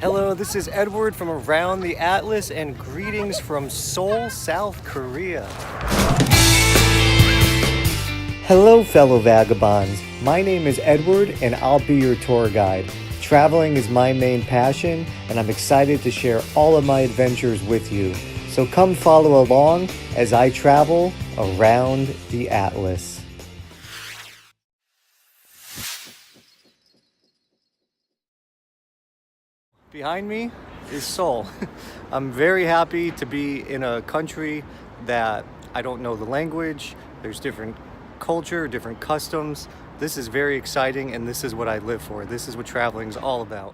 Hello, this is Edward from around the Atlas, and greetings from Seoul, South Korea. Hello, fellow vagabonds. My name is Edward, and I'll be your tour guide. Traveling is my main passion, and I'm excited to share all of my adventures with you. So come follow along as I travel around the Atlas. Behind me is Seoul. I'm very happy to be in a country that I don't know the language. There's different culture, different customs. This is very exciting, and this is what I live for. This is what traveling is all about.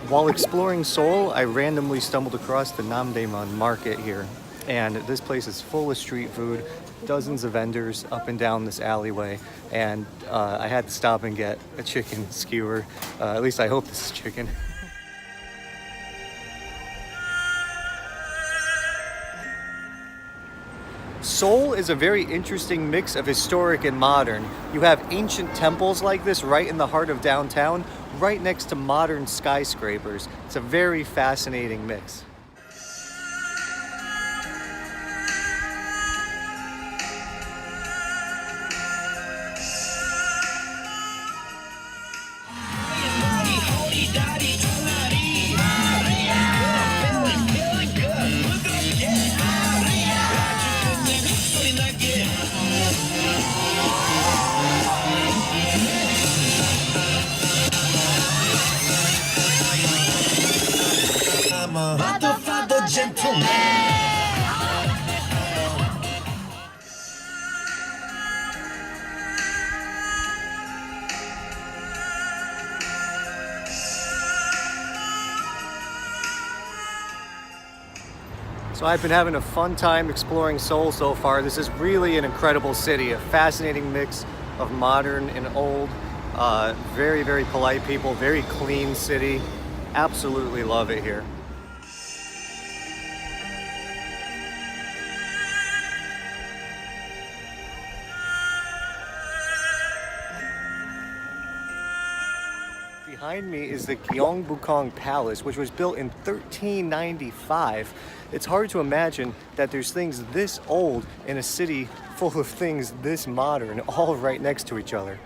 While exploring Seoul, I randomly stumbled across the Namdaemun market here. And this place is full of street food, dozens of vendors up and down this alleyway. And I had to stop and get a chicken skewer. At least I hope this is chicken. Seoul is a very interesting mix of historic and modern. You have ancient temples like this right in the heart of downtown, right next to modern skyscrapers. It's a very fascinating mix. So I've been having a fun time exploring Seoul so far. This is really an incredible city, a fascinating mix of modern and old. Very, very polite people, very clean city. Absolutely love it here. Behind me is the Gyeongbukgung Palace, which was built in 1395. It's hard to imagine that there's things this old in a city full of things this modern, all right next to each other.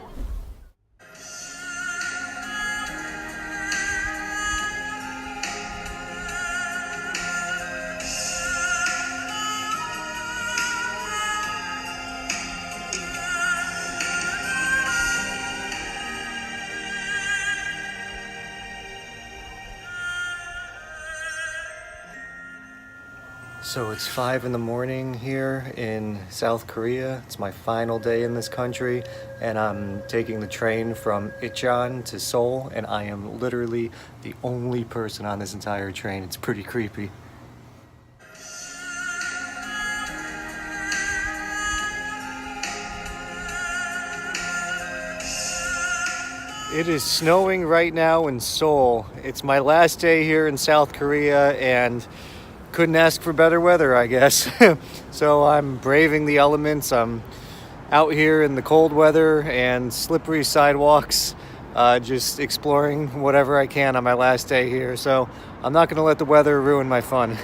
So it's 5 in the morning here in South Korea. It's my final day in this country, and I'm taking the train from Incheon to Seoul, and I am literally the only person on this entire train. It's pretty creepy. It is snowing right now in Seoul. It's my last day here in South Korea, and couldn't ask for better weather, I guess. So I'm braving the elements. I'm out here in the cold weather and slippery sidewalks, just exploring whatever I can on my last day here. So I'm not gonna let the weather ruin my fun.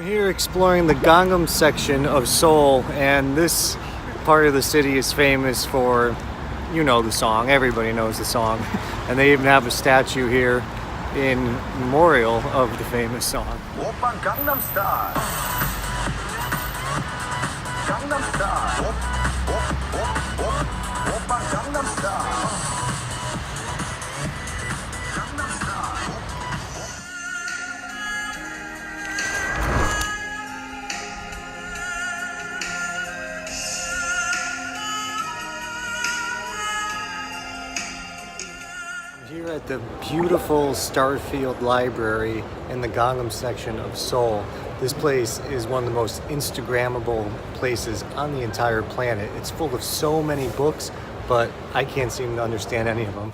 We're here exploring the Gangnam section of Seoul, and this part of the city is famous for, you know, the song. Everybody knows the song. And they even have a statue here in memorial of the famous song. 오빤 강남 스타일. 강남 스타일. 오빤 강남 스타일. 강남 스타일. Here at the beautiful Starfield Library in the Gangnam section of Seoul. This place is one of the most Instagrammable places on the entire planet. It's full of so many books, but I can't seem to understand any of them.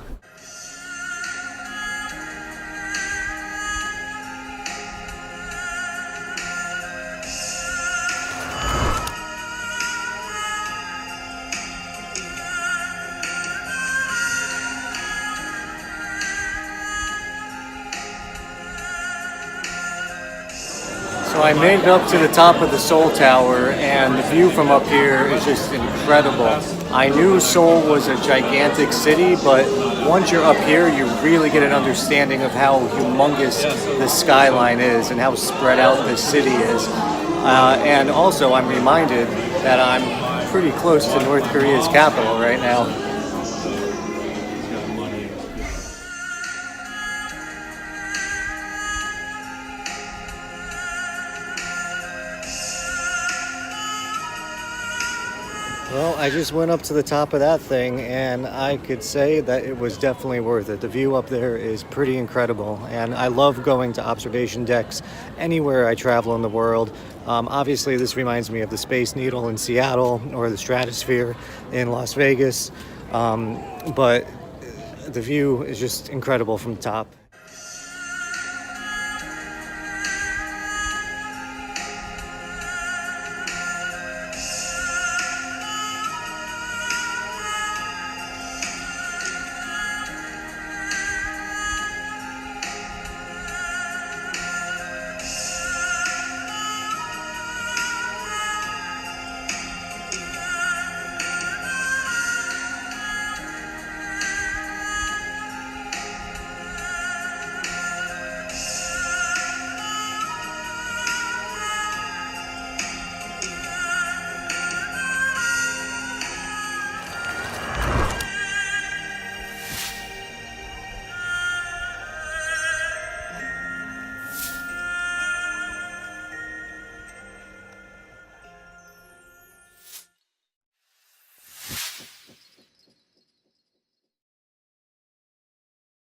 So I made it up to the top of the Seoul Tower, and the view from up here is just incredible. I knew Seoul was a gigantic city, but once you're up here, you really get an understanding of how humongous the skyline is and how spread out this city is. And also, I'm reminded that I'm pretty close to North Korea's capital right now. Well, I just went up to the top of that thing, and I could say that it was definitely worth it. The view up there is pretty incredible, and I love going to observation decks anywhere I travel in the world. Obviously, this reminds me of the Space Needle in Seattle or the Stratosphere in Las Vegas, but the view is just incredible from the top.